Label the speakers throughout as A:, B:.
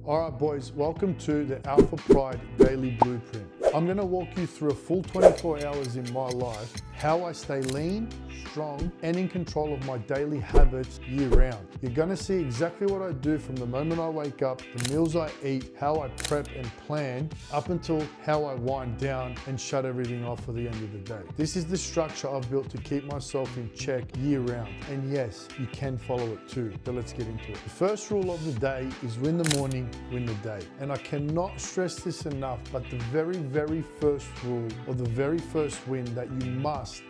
A: Alright boys, welcome to the Alpha Pride Daily Blueprint. I'm going to walk you through a full 24 hours in my life, how I stay lean, strong, and in control of my daily habits year round. You're going to see exactly what I do from the moment I wake up, the meals I eat, how I prep and plan, up until how I wind down and shut everything off for the end of the day. This is the structure I've built to keep myself in check year round. And yes, you can follow it too, but let's get into it. The first rule of the day is win the morning, win the day. And I cannot stress this enough, but the very first rule, or the very first win that you must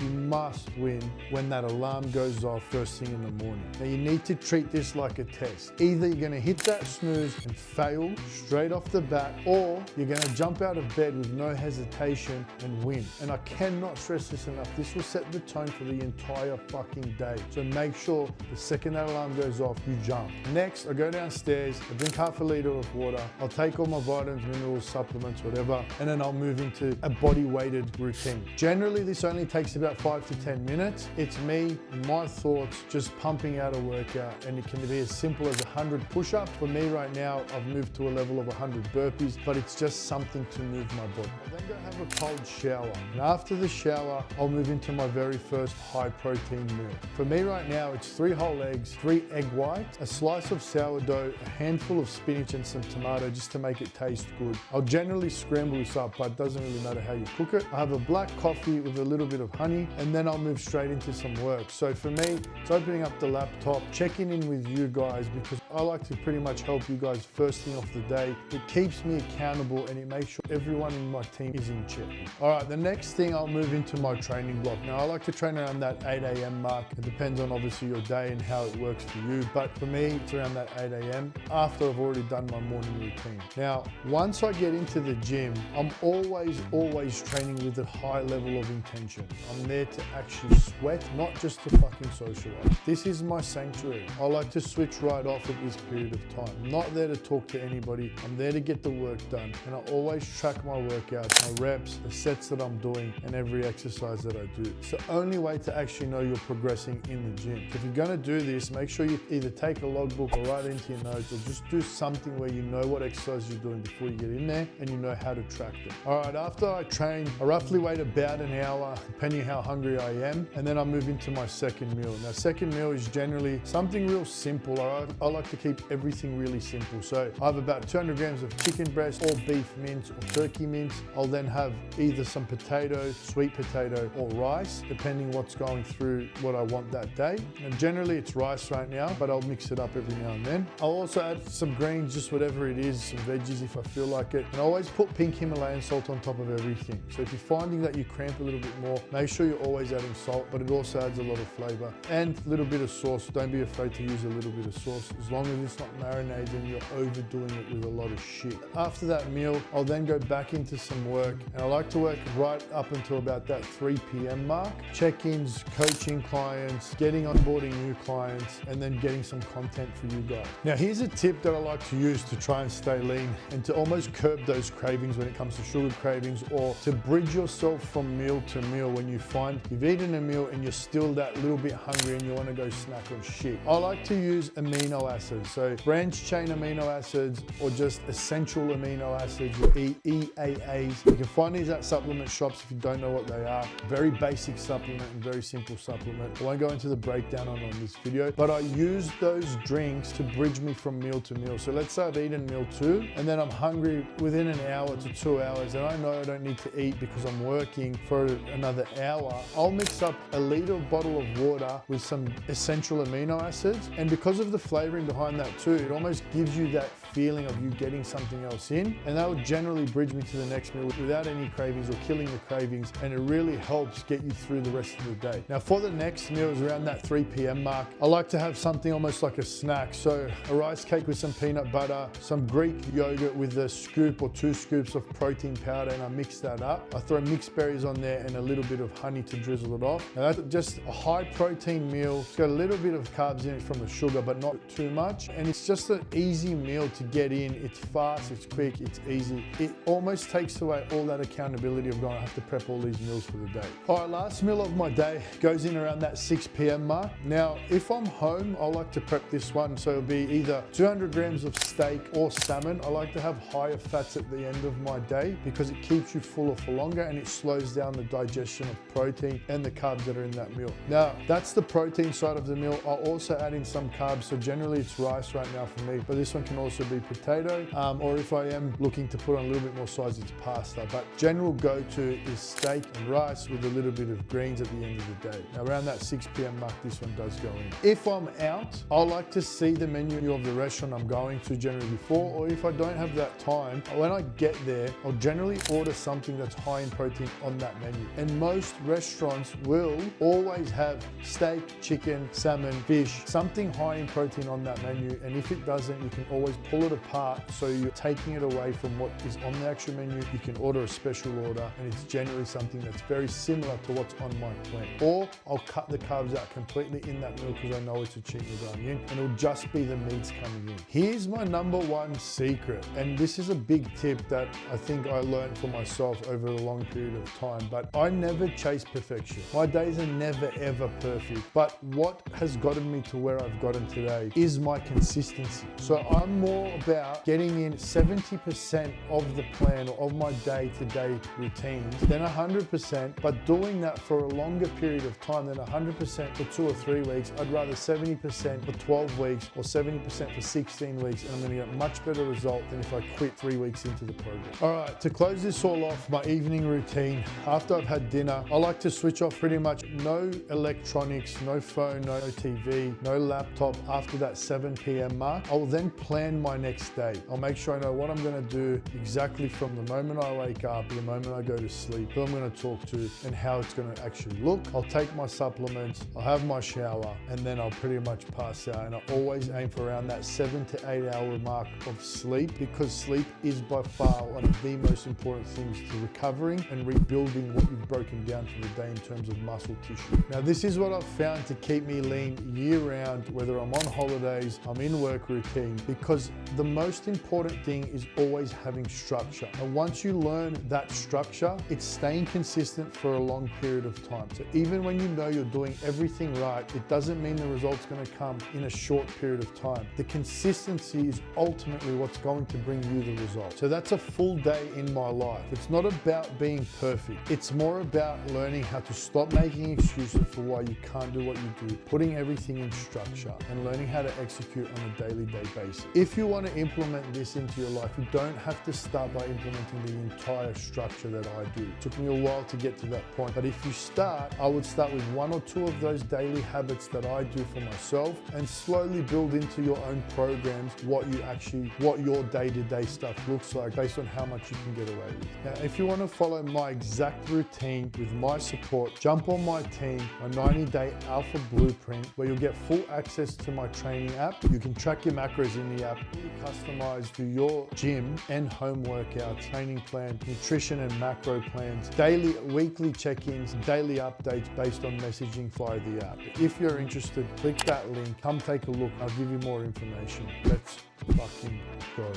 A: win when that alarm goes off first thing in the morning. Now you need to treat this like a test. Either you're gonna hit that snooze and fail straight off the bat, or you're gonna jump out of bed with no hesitation and win. And I cannot stress this enough. This will set the tone for the entire fucking day. So make sure the second that alarm goes off, you jump. Next, I go downstairs, I drink half a liter of water, I'll take all my vitamins, minerals, supplements, whatever, and then I'll move into a body weighted routine. Generally, this only takes about 5 to 10 minutes. It's me, my thoughts, just pumping out a workout, and it can be as simple as 100 push-ups. For me right now, I've moved to a level of 100 burpees, but it's just something to move my body. I'll then go have a cold shower, and after the shower, I'll move into my very first high protein meal. For me right now, it's 3 whole eggs, 3 egg whites, a slice of sourdough, a handful of spinach and some tomato just to make it taste good. I'll generally scramble this up, but it doesn't really matter how you cook it. I have a black coffee with a little bit of honey, and then I'll move straight into some work. So for me, it's opening up the laptop, checking in with you guys, because I like to pretty much help you guys first thing off the day. It keeps me accountable and it makes sure everyone in my team is in check. All right, the next thing, I'll move into my training block. Now I like to train around that 8 a.m. mark. It depends on obviously your day and how it works for you, but for me, it's around that 8 a.m. after I've already done my morning routine. Now, once I get into the gym, I'm always training with a high level of intention. I'm there to actually sweat, not just to fucking socialize. This is my sanctuary. I like to switch right off at this period of time. I'm not there to talk to anybody. I'm there to get the work done. And I always track my workouts, my reps, the sets that I'm doing, and every exercise that I do. It's the only way to actually know you're progressing in the gym. If you're gonna do this, make sure you either take a logbook or write into your notes, or just do something where you know what exercise you're doing before you get in there and you know how to track them. All right, after I train, I roughly wait about an hour, depending how hungry I am, and then I move into my second meal. Now, second meal is generally something real simple. I like to keep everything really simple. So I have about 200 grams of chicken breast or beef mince or turkey mince. I'll then have either some potato, sweet potato, or rice, depending what's going through what I want that day. And generally it's rice right now, but I'll mix it up every now and then. I'll also add some greens, just whatever it is, some veggies if I feel like it. And I always put pink Himalayan salt on top of everything. So if you're finding that you cramp a little bit more, make sure you're always adding salt, but it also adds a lot of flavor. And a little bit of sauce. Don't be afraid to use a little bit of sauce, as long as it's not marinated and you're overdoing it with a lot of shit. After that meal, I'll then go back into some work, and I like to work right up until about that 3 p.m. mark. Check-ins, coaching clients, getting onboarding new clients, and then getting some content for you guys. Now here's a tip that I like to use to try and stay lean and to almost curb those cravings when it comes to sugar cravings, or to bridge yourself from meal to meal when you find you've eaten a meal and you're still that little bit hungry and you want to go snack on shit. I like to use amino acids, so branched chain amino acids or just essential amino acids, or EAAs. You can find these at supplement shops if you don't know what they are. Very basic supplement and very simple supplement. I won't go into the breakdown on this video, but I use those drinks to bridge me from meal to meal. So let's say I've eaten meal 2 and then I'm hungry within an hour to 2 hours, and I know I don't need to eat because I'm working for another hour. I'll mix up a liter bottle of water with some essential amino acids, and because of the flavoring behind that too, it almost gives you that feeling of you getting something else in, and that will generally bridge me to the next meal without any cravings or killing the cravings, and it really helps get you through the rest of the day. Now for the next meal is around that 3 p.m. mark. I like to have something almost like a snack, so a rice cake with some peanut butter, some Greek yogurt with a scoop or 2 scoops of protein powder and I mix that up. I throw mixed berries on there and a little bit of honey to drizzle it off. Now that's just a high protein meal. It's got a little bit of carbs in it from the sugar, but not too much. And it's just an easy meal to get in. It's fast, it's quick, it's easy. It almost takes away all that accountability of going, I have to prep all these meals for the day. All right, last meal of my day goes in around that 6 p.m. mark. Now, if I'm home, I like to prep this one. So it'll be either 200 grams of steak or salmon. I like to have higher fats at the end of my day because it keeps you fuller for longer and it slows down the digestion of protein and the carbs that are in that meal. Now, that's the protein side of the meal. I'll also add in some carbs. So generally it's rice right now for me, but this one can also be potato. Or if I am looking to put on a little bit more size, it's pasta. But general go-to is steak and rice with a little bit of greens at the end of the day. Now around that 6 p.m. mark, this one does go in. If I'm out, I like to see the menu of the restaurant I'm going to generally before, or if I don't have that time, when I get there, I'll generally order something that's high in protein on that menu. And most restaurants will always have steak, chicken, salmon, fish, something high in protein on that menu. And if it doesn't, you can always pull it apart so you're taking it away from what is on the actual menu. You can order a special order and it's generally something that's very similar to what's on my plan. Or I'll cut the carbs out completely in that meal because I know it's a cheat meal going in and it'll just be the meats coming in. Here's my number one secret, and this is a big tip that I think I learned for myself over a long period of time, but I never chase perfection. My days are never ever perfect, but what has gotten me to where I've gotten today is my consistency. So I'm more about getting in 70% of the plan or of my day-to-day routines than 100%, but doing that for a longer period of time than 100% for 2 or 3 weeks. I'd rather 70% for 12 weeks or 70% for 16 weeks, and I'm going to get a much better result than if I quit 3 weeks into the program. All right, to close this all off, my evening routine, after I've had dinner, I like to switch off pretty much no electronics, no phone, no TV, no laptop after that 7 p.m. mark. I will then plan my next day. I'll make sure I know what I'm going to do exactly from the moment I wake up to the moment I go to sleep, who I'm going to talk to, and how it's going to actually look. I'll take my supplements, I'll have my shower, and then I'll pretty much pass out. And I always aim for around that 7 to 8 hour mark of sleep, because sleep is by far one of the most important things to recovering and rebuilding what you've broken down for the day in terms of muscle tissue. Now, this is what I've found to keep me lean year round, whether I'm on holidays, I'm in work routine, because the most important thing is always having structure. And once you learn that structure, it's staying consistent for a long period of time. So even when you know you're doing everything right, it doesn't mean the result's going to come in a short period of time. The consistency is ultimately what's going to bring you the result. So that's a full day in my life. It's not about being perfect. It's more about learning how to stop making excuses for why you can't do what you do, putting everything in structure, and learning how to execute on a daily basis. If you want to implement this into your life, you don't have to start by implementing the entire structure that I do. It took me a while to get to that point, but if you start, I would start with 1 or 2 of those daily habits that I do for myself and slowly build into your own programs what your day-to-day stuff looks like based on how much you can get away with. Now, if you want to follow my exact routine with my support, jump on my team, my 90-day Alpha Blueprint, where you'll get full access to my training app. You can track your macros in the app, fully customized to your gym and home workouts, training plan, nutrition and macro plans, daily, weekly check-ins, daily updates based on messaging via the app. If you're interested, click that link, come take a look. I'll give you more information. Let's fucking go.